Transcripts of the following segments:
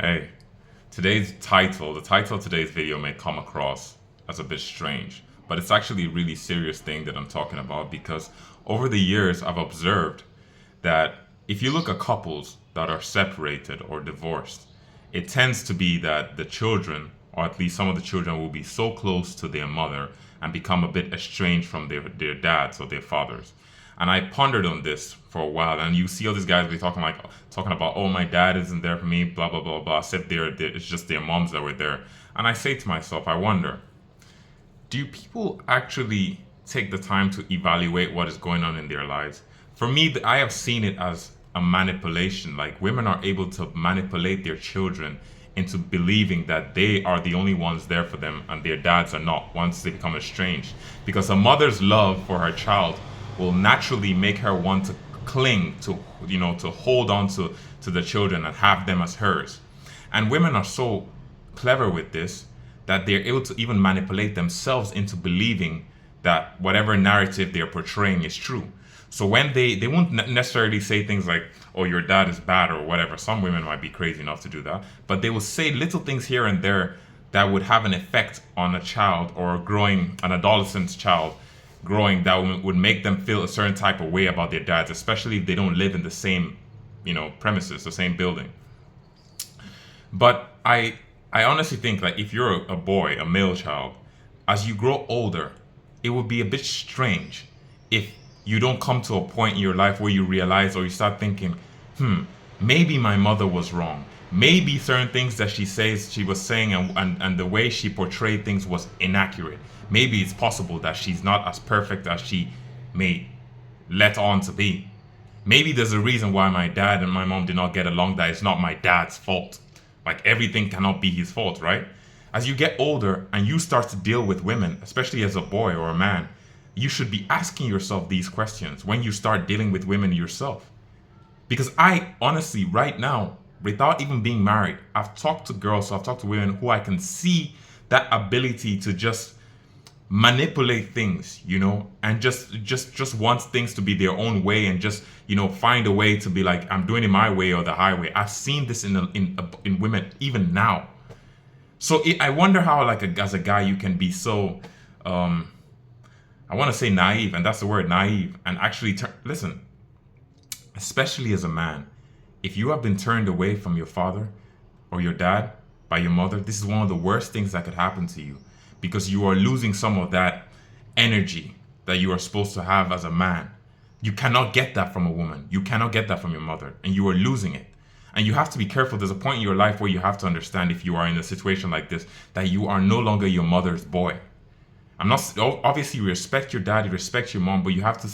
Hey, the title of today's video may come across as a bit strange, but it's actually a really serious thing that I'm talking about because over the years I've observed that if you look at couples that are separated or divorced, it tends to be that the children, or at least some of the children, will be so close to their mother and become a bit estranged from their dads or their fathers. And I pondered on this for a while, and you see all these guys be talking about, oh, my dad isn't there for me, blah blah blah blah. Except it's just their moms that were there. And I say to myself, I wonder, do people actually take the time to evaluate what is going on in their lives? For me, I have seen it as a manipulation. Like women are able to manipulate their children into believing that they are the only ones there for them and their dads are not once they become estranged. Because a mother's love for her child will naturally make her want to cling to, to hold on to the children and have them as hers. And women are so clever with this that they're able to even manipulate themselves into believing that whatever narrative they're portraying is true. So when they won't necessarily say things like, "Oh, your dad is bad" or whatever. Some women might be crazy enough to do that, but they will say little things here and there that would have an effect on a child or an adolescent child growing that would make them feel a certain type of way about their dads, especially if they don't live in the same, premises, the same building. But I honestly think like if you're a boy, a male child, as you grow older, it would be a bit strange if you don't come to a point in your life where you realize or you start thinking, maybe my mother was wrong. Maybe certain things that she was saying and the way she portrayed things was inaccurate. Maybe it's possible that she's not as perfect as she may let on to be. Maybe there's a reason why my dad and my mom did not get along, that it's not my dad's fault. Like everything cannot be his fault, right? As you get older and you start to deal with women, especially as a boy or a man, you should be asking yourself these questions when you start dealing with women yourself. Because I honestly, right now, without even being married, I've talked to girls, so I've talked to women who I can see that ability to just manipulate things, and just wants things to be their own way and just, find a way to be like, I'm doing it my way or the highway. I've seen this in women even now. So I wonder how, like, as a guy, you can be so, I want to say naive, and that's the word, naive, and actually listen, especially as a man, if you have been turned away from your father or your dad by your mother, this is one of the worst things that could happen to you because you are losing some of that energy that you are supposed to have as a man. You cannot get that from a woman. You cannot get that from your mother, and you are losing it. And you have to be careful. There's a point in your life where you have to understand, if you are in a situation like this, that you are no longer your mother's boy. I'm not obviously you respect your dad, you respect your mom, but you have to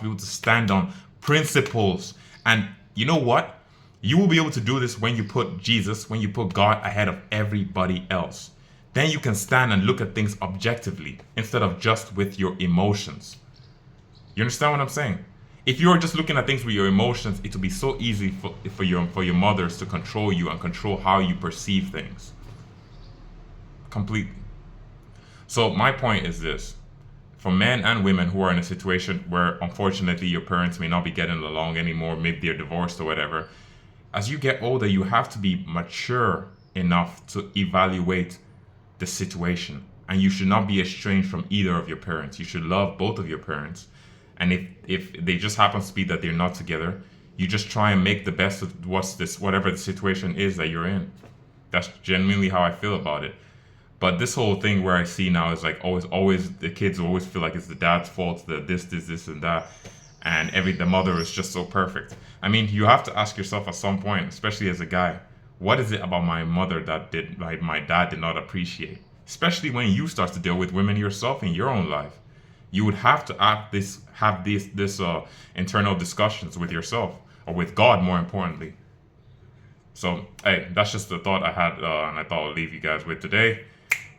be able to stand on principles. And you know what? You will be able to do this when you put Jesus, when you put God ahead of everybody else. Then you can stand and look at things objectively instead of just with your emotions. You understand what I'm saying? If you're just looking at things with your emotions, it will be so easy for your mothers to control you and control how you perceive things. Completely. So my point is this. For men and women who are in a situation where unfortunately your parents may not be getting along anymore, maybe they're divorced or whatever, as you get older, you have to be mature enough to evaluate the situation. And you should not be estranged from either of your parents. You should love both of your parents. And if they just happens to be that they're not together, you just try and make the best of whatever the situation is that you're in. That's genuinely how I feel about it. But this whole thing where I see now is like always the kids always feel like it's the dad's fault, that this and that, and the mother is just so perfect. I mean, you have to ask yourself at some point, especially as a guy, what is it about my mother that my dad did not appreciate? Especially when you start to deal with women yourself in your own life, you would have to have these internal discussions with yourself or with God, more importantly. So hey, that's just the thought I had, and I thought I'll leave you guys with today.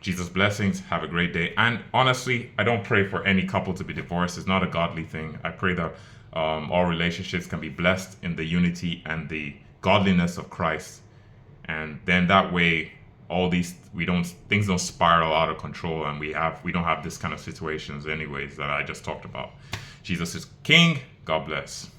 Jesus blessings. Have a great day. And honestly, I don't pray for any couple to be divorced. It's not a godly thing. I pray that all relationships can be blessed in the unity and the godliness of Christ. And then that way, things don't spiral out of control, and we don't have this kind of situations anyways that I just talked about. Jesus is King. God bless.